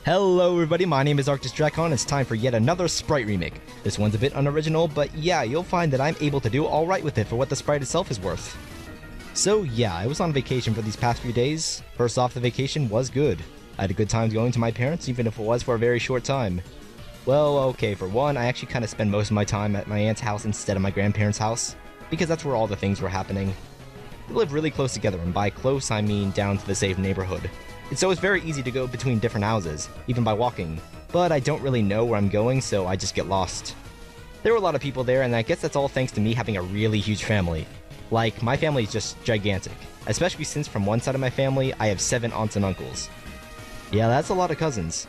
Hello everybody, my name is ArctusDracon. It's time for yet another Sprite remake. This one's a bit unoriginal, but yeah, you'll find that I'm able to do alright with it for what the Sprite itself is worth. So yeah, I was on vacation for these past few days. First off, the vacation was good. I had a good time going to my parents, even if it was for a very short time. Well, okay, for one, I actually kind of spend most of my time at my aunt's house instead of my grandparents' house, because that's where all the things were happening. We live really close together, and by close I mean down to the same neighborhood. And so it's very easy to go between different houses, even by walking. But I don't really know where I'm going, so I just get lost. There were a lot of people there, and I guess that's all thanks to me having a really huge family. Like, my family is just gigantic. Especially since from one side of my family, I have 7 aunts and uncles. Yeah, that's a lot of cousins.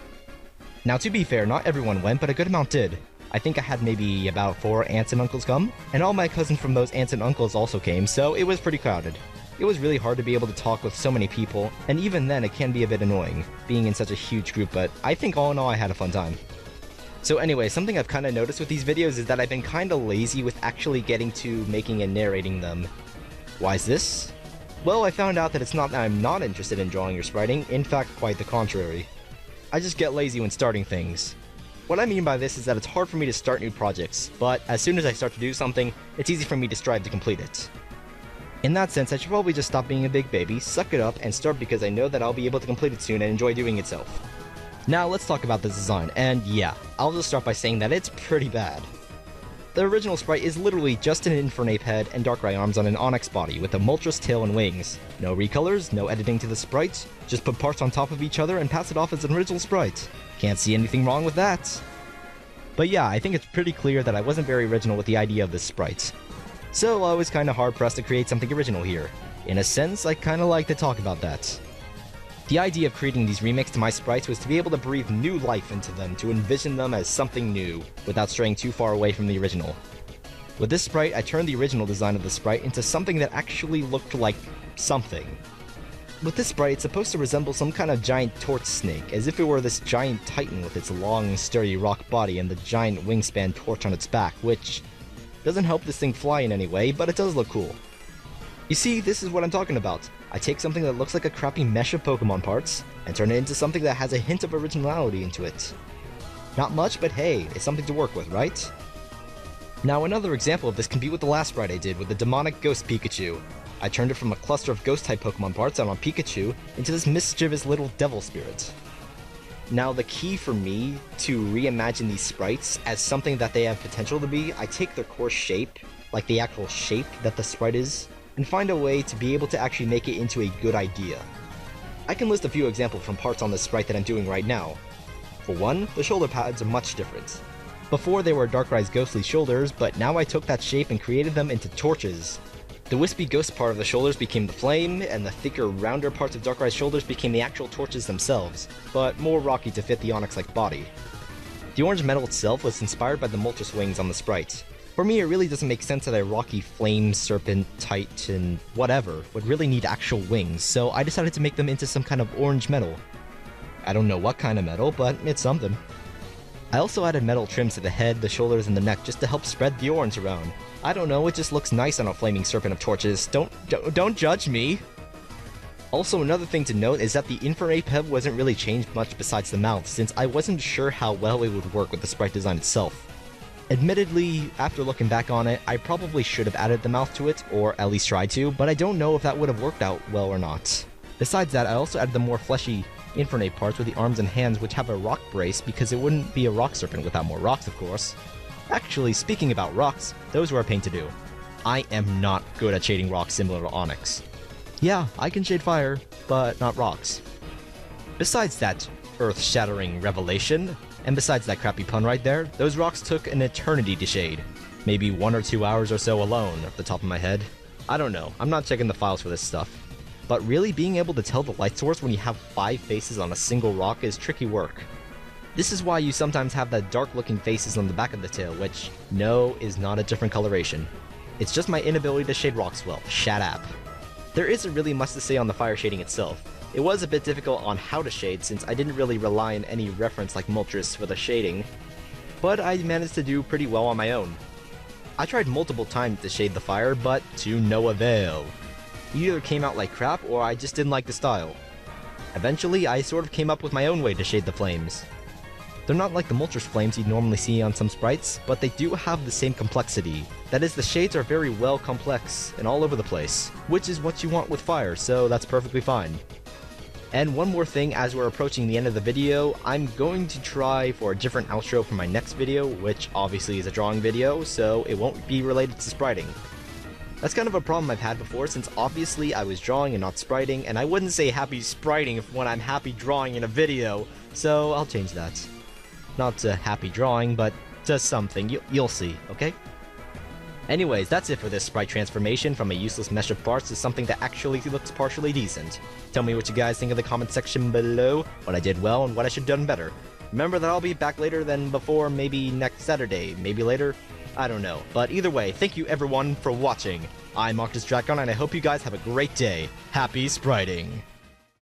Now to be fair, not everyone went, but a good amount did. I think I had maybe about 4 aunts and uncles come, and all my cousins from those aunts and uncles also came, so it was pretty crowded. It was really hard to be able to talk with so many people, and even then it can be a bit annoying, being in such a huge group, but I think all in all I had a fun time. So anyway, something I've kind of noticed with these videos is that I've been kind of lazy with actually getting to making and narrating them. Why is this? Well, I found out that it's not that I'm not interested in drawing or spriting, in fact quite the contrary. I just get lazy when starting things. What I mean by this is that it's hard for me to start new projects, but as soon as I start to do something, it's easy for me to strive to complete it. In that sense, I should probably just stop being a big baby, suck it up, and start because I know that I'll be able to complete it soon and enjoy doing itself. Now let's talk about the design, and yeah, I'll just start by saying that it's pretty bad. The original sprite is literally just an Infernape head and Darkrai arms on an Onyx body with a Moltres tail and wings. No recolors, no editing to the sprite, just put parts on top of each other and pass it off as an original sprite. Can't see anything wrong with that. But yeah, I think it's pretty clear that I wasn't very original with the idea of this sprite. So I was kinda hard pressed to create something original here. In a sense, I kinda like to talk about that. The idea of creating these remakes to my sprites was to be able to breathe new life into them, to envision them as something new, without straying too far away from the original. With this sprite, I turned the original design of the sprite into something that actually looked like something. With this sprite, it's supposed to resemble some kind of giant torch snake, as if it were this giant titan with its long, sturdy rock body and the giant wingspan torch on its back, which doesn't help this thing fly in any way, but it does look cool. You see, this is what I'm talking about. I take something that looks like a crappy mesh of Pokemon parts, and turn it into something that has a hint of originality into it. Not much, but hey, it's something to work with, right? Now another example of this can be with the last sprite I did with the demonic Ghost Pikachu. I turned it from a cluster of Ghost-type Pokemon parts out on Pikachu into this mischievous little devil spirit. Now the key for me to reimagine these sprites as something that they have potential to be, I take their core shape, like the actual shape that the sprite is, and find a way to be able to actually make it into a good idea. I can list a few examples from parts on this sprite that I'm doing right now. For one, the shoulder pads are much different. Before they were Darkrai's ghostly shoulders, but now I took that shape and created them into torches. The wispy ghost part of the shoulders became the flame, and the thicker, rounder parts of Darkrai's shoulders became the actual torches themselves, but more rocky to fit the Onyx-like body. The orange metal itself was inspired by the Moltres wings on the sprite. For me, it really doesn't make sense that a rocky flame, serpent, titan, whatever, would really need actual wings, so I decided to make them into some kind of orange metal. I don't know what kind of metal, but it's something. I also added metal trims to the head, the shoulders, and the neck just to help spread the orange around. I don't know, it just looks nice on a flaming serpent of torches. Don't judge me! Also, another thing to note is that the Infernape head wasn't really changed much besides the mouth, since I wasn't sure how well it would work with the sprite design itself. Admittedly, after looking back on it, I probably should have added the mouth to it, or at least tried to, but I don't know if that would have worked out well or not. Besides that, I also added the more fleshy Infernape parts with the arms and hands which have a rock brace because it wouldn't be a rock serpent without more rocks, of course. Actually, speaking about rocks, those were a pain to do. I am not good at shading rocks similar to Onyx. Yeah, I can shade fire, but not rocks. Besides that earth-shattering revelation, and besides that crappy pun right there, those rocks took an eternity to shade. Maybe 1 or 2 hours or so alone, off the top of my head. I don't know, I'm not checking the files for this stuff. But really being able to tell the light source when you have 5 faces on a single rock is tricky work. This is why you sometimes have the dark-looking faces on the back of the tail, which, no, is not a different coloration. It's just my inability to shade rocks well. Shut up. There isn't really much to say on the fire shading itself. It was a bit difficult on how to shade since I didn't really rely on any reference like Moltres for the shading, but I managed to do pretty well on my own. I tried multiple times to shade the fire, but to no avail. It either came out like crap or I just didn't like the style. Eventually, I sort of came up with my own way to shade the flames. They're not like the moltres flames you'd normally see on some sprites, but they do have the same complexity. That is, the shades are very well complex and all over the place, which is what you want with fire, so that's perfectly fine. And one more thing, as we're approaching the end of the video, I'm going to try for a different outro for my next video, which obviously is a drawing video, so it won't be related to spriting. That's kind of a problem I've had before, since obviously I was drawing and not spriting, and I wouldn't say happy spriting when I'm happy drawing in a video, so I'll change that. Not to happy drawing, but to something. You'll see, okay? Anyways, that's it for this sprite transformation from a useless mesh of parts to something that actually looks partially decent. Tell me what you guys think in the comment section below, what I did well and what I should have done better. Remember that I'll be back later than before, maybe next Saturday, maybe later? I don't know. But either way, thank you everyone for watching. I'm ArctusDracon and I hope you guys have a great day. Happy spriting!